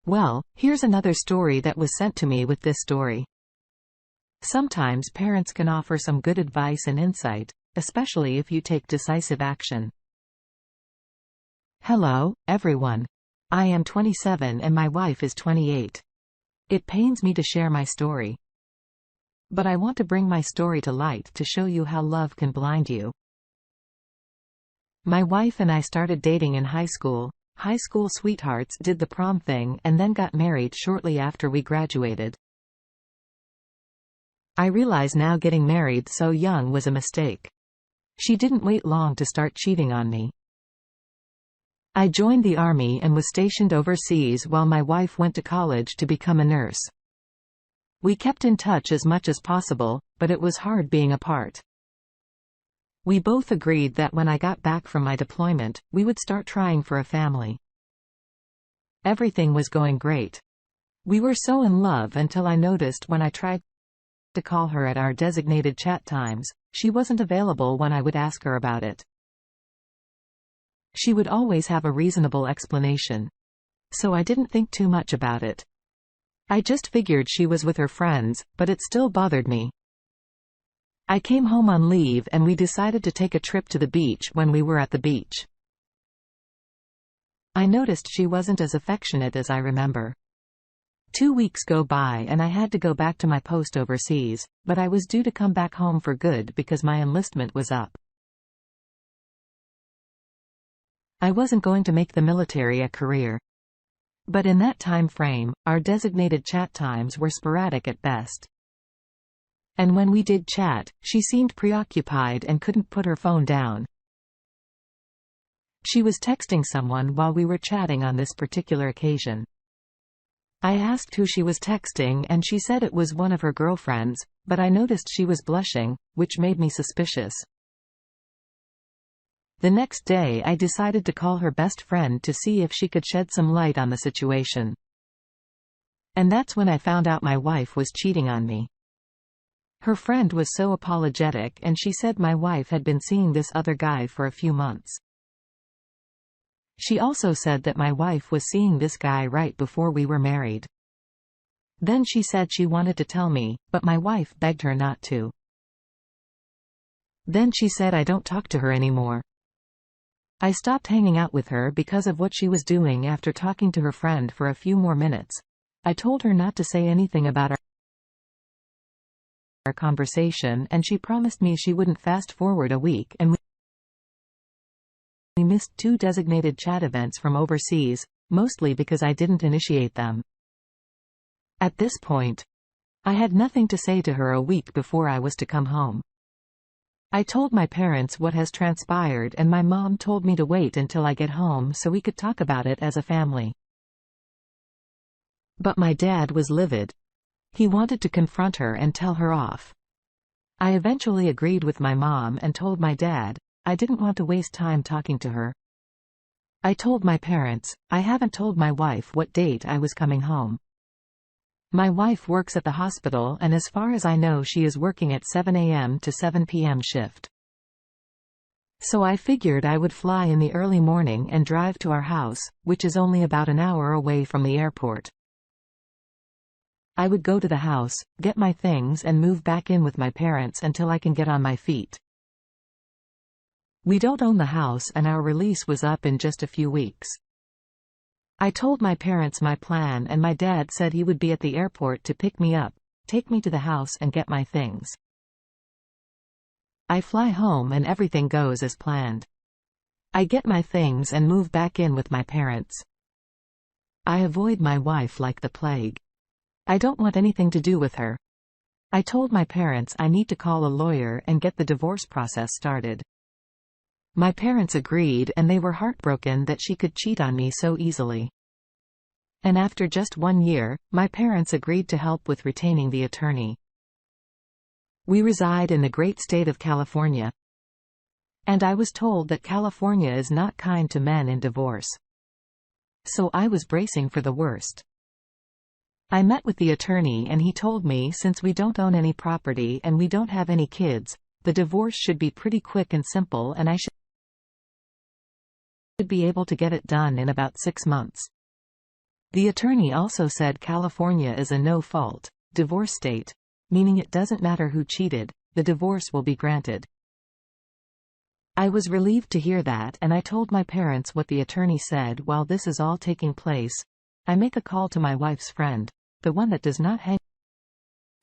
Well, here's another story that was sent to me with this story. Sometimes parents can offer some good advice and insight, especially if you take decisive action. Hello, everyone. I am 27 and my wife is 28. It pains me to share my story. But I want to bring my story to light to show you how love can blind you. My wife and I started dating in high school. High school sweethearts, did the prom thing, and then got married shortly after we graduated. I realize now getting married so young was a mistake. She didn't wait long to start cheating on me. I joined the army and was stationed overseas while my wife went to college to become a nurse. We kept in touch as much as possible, but it was hard being apart. We both agreed that when I got back from my deployment, we would start trying for a family. Everything was going great. We were so in love until I noticed when I tried to call her at our designated chat times, she wasn't available when I would ask her about it. She would always have a reasonable explanation. So I didn't think too much about it. I just figured she was with her friends, but it still bothered me. I came home on leave and we decided to take a trip to the beach. When we were at the beach, I noticed she wasn't as affectionate as I remember. 2 weeks go by and I had to go back to my post overseas, but I was due to come back home for good because my enlistment was up. I wasn't going to make the military a career. But in that time frame, our designated chat times were sporadic at best. And when we did chat, she seemed preoccupied and couldn't put her phone down. She was texting someone while we were chatting on this particular occasion. I asked who she was texting and she said it was one of her girlfriends, but I noticed she was blushing, which made me suspicious. The next day I decided to call her best friend to see if she could shed some light on the situation. And that's when I found out my wife was cheating on me. Her friend was so apologetic and she said my wife had been seeing this other guy for a few months. She also said that my wife was seeing this guy right before we were married. Then she said she wanted to tell me, but my wife begged her not to. Then she said I don't talk to her anymore. I stopped hanging out with her because of what she was doing. After talking to her friend for a few more minutes, I told her not to say anything about our conversation and she promised me she wouldn't. Fast forward a week and we missed 2 designated chat events from overseas, mostly because I didn't initiate them. At this point, I had nothing to say to her a week before I was to come home. I told my parents what has transpired and my mom told me to wait until I get home so we could talk about it as a family. But my dad was livid. He wanted to confront her and tell her off. I eventually agreed with my mom and told my dad. I didn't want to waste time talking to her. I told my parents. I haven't told my wife what date I was coming home. My wife works at the hospital and as far as I know she is working at 7 a.m. to 7 p.m. shift. So I figured I would fly in the early morning and drive to our house, which is only about an hour away from the airport. I would go to the house, get my things and move back in with my parents until I can get on my feet. We don't own the house and our release was up in just a few weeks. I told my parents my plan and my dad said he would be at the airport to pick me up, take me to the house and get my things. I fly home and everything goes as planned. I get my things and move back in with my parents. I avoid my wife like the plague. I don't want anything to do with her. I told my parents I need to call a lawyer and get the divorce process started. My parents agreed and they were heartbroken that she could cheat on me so easily. And after just 1 year, my parents agreed to help with retaining the attorney. We reside in the great state of California. And I was told that California is not kind to men in divorce. So I was bracing for the worst. I met with the attorney and he told me since we don't own any property and we don't have any kids, the divorce should be pretty quick and simple and I should be able to get it done in about 6 months. The attorney also said California is a no-fault divorce state, meaning it doesn't matter who cheated, the divorce will be granted. I was relieved to hear that, and I told my parents what the attorney said. While this is all taking place, I make a call to my wife's friend, the one that does not hang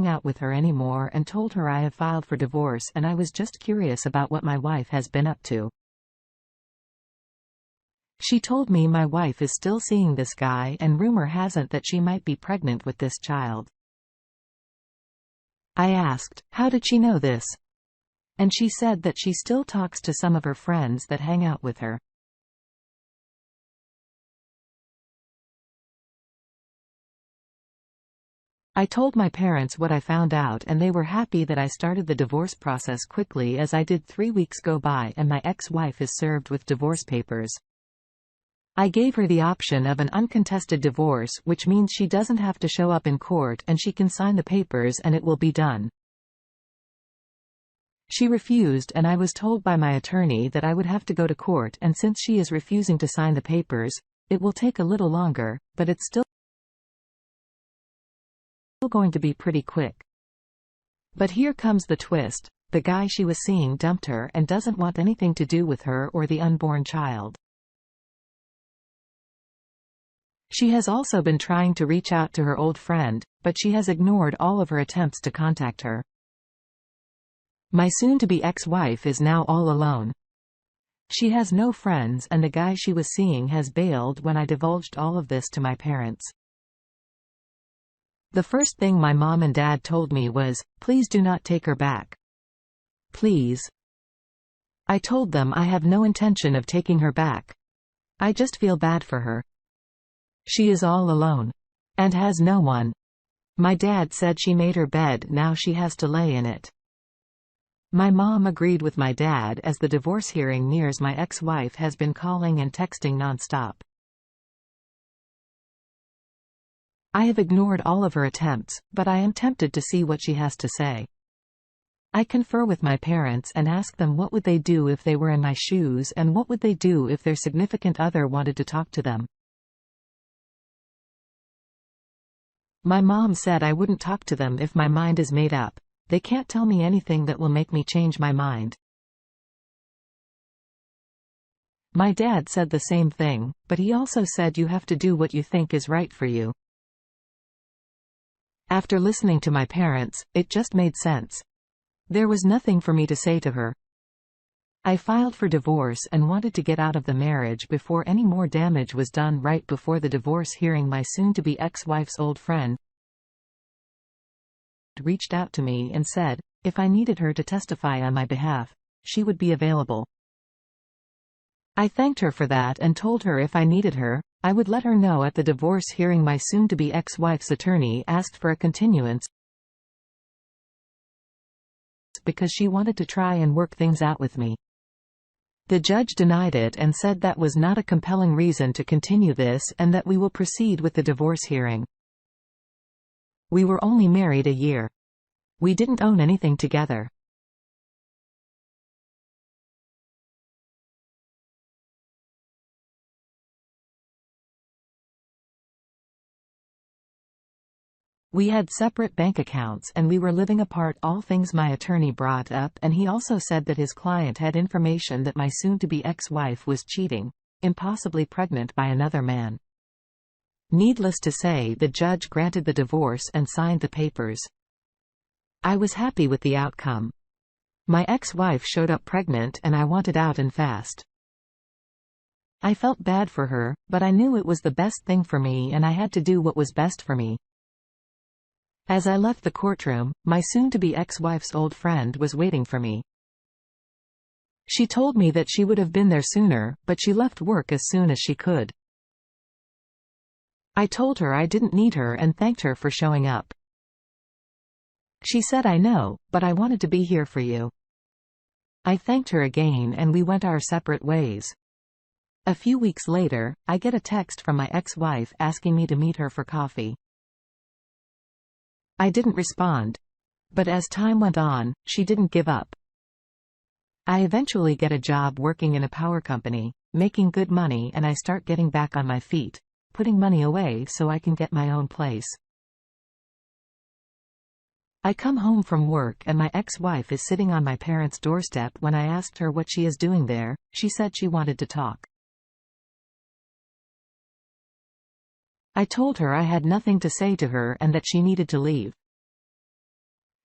out with her anymore, and told her I have filed for divorce and I was just curious about what my wife has been up to. She told me my wife is still seeing this guy, and rumor has it that she might be pregnant with this child. I asked, how did she know this? And she said that she still talks to some of her friends that hang out with her. I told my parents what I found out, and they were happy that I started the divorce process quickly, as I did. 3 weeks go by and my ex-wife is served with divorce papers. I gave her the option of an uncontested divorce, which means she doesn't have to show up in court and she can sign the papers and it will be done. She refused, and I was told by my attorney that I would have to go to court, and since she is refusing to sign the papers, it will take a little longer, but it's still going to be pretty quick. But here comes the twist: the guy she was seeing dumped her and doesn't want anything to do with her or the unborn child. She has also been trying to reach out to her old friend, but she has ignored all of her attempts to contact her. My soon-to-be ex-wife is now all alone. She has no friends, and the guy she was seeing has bailed when I divulged all of this to my parents. The first thing my mom and dad told me was, please do not take her back. Please. I told them I have no intention of taking her back. I just feel bad for her. She is all alone. And has no one. My dad said she made her bed, now she has to lay in it. My mom agreed with my dad, as the divorce hearing nears. My ex-wife has been calling and texting nonstop. I have ignored all of her attempts, but I am tempted to see what she has to say. I confer with my parents and ask them what would they do if they were in my shoes, and what would they do if their significant other wanted to talk to them. My mom said I wouldn't talk to them if my mind is made up. They can't tell me anything that will make me change my mind. My dad said the same thing, but he also said you have to do what you think is right for you. After listening to my parents, it just made sense. There was nothing for me to say to her. I filed for divorce and wanted to get out of the marriage before any more damage was done. Right before the divorce hearing, my soon-to-be ex-wife's old friend reached out to me and said, if I needed her to testify on my behalf, she would be available. I thanked her for that and told her if I needed her, I would let her know at the divorce hearing. My soon-to-be ex-wife's attorney asked for a continuance because she wanted to try and work things out with me. The judge denied it and said that was not a compelling reason to continue this, and that we will proceed with the divorce hearing. We were only married a year. We didn't own anything together. We had separate bank accounts and we were living apart. All things my attorney brought up, and he also said that his client had information that my soon-to-be ex-wife was cheating, impossibly pregnant by another man. Needless to say, the judge granted the divorce and signed the papers. I was happy with the outcome. My ex-wife showed up pregnant and I wanted out and fast. I felt bad for her, but I knew it was the best thing for me and I had to do what was best for me. As I left the courtroom, my soon-to-be ex-wife's old friend was waiting for me. She told me that she would have been there sooner, but she left work as soon as she could. I told her I didn't need her and thanked her for showing up. She said, I know, but I wanted to be here for you. I thanked her again and we went our separate ways. A few weeks later, I get a text from my ex-wife asking me to meet her for coffee. I didn't respond. But as time went on, she didn't give up. I eventually get a job working in a power company, making good money, and I start getting back on my feet. putting money away so I can get my own place. I come home from work and my ex-wife is sitting on my parents' doorstep. When I asked her what she is doing there, she said she wanted to talk. I told her I had nothing to say to her and that she needed to leave.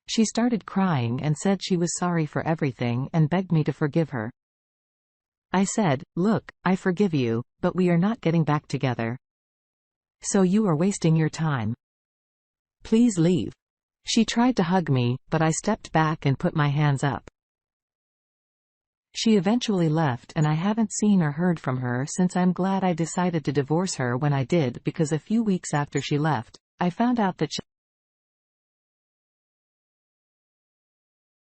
She started crying and said she was sorry for everything and begged me to forgive her. I said, "Look, I forgive you, but we are not getting back together. So you are wasting your time. Please leave." She tried to hug me, but I stepped back and put my hands up. She eventually left and I haven't seen or heard from her since. I'm glad I decided to divorce her when I did, because a few weeks after she left, I found out that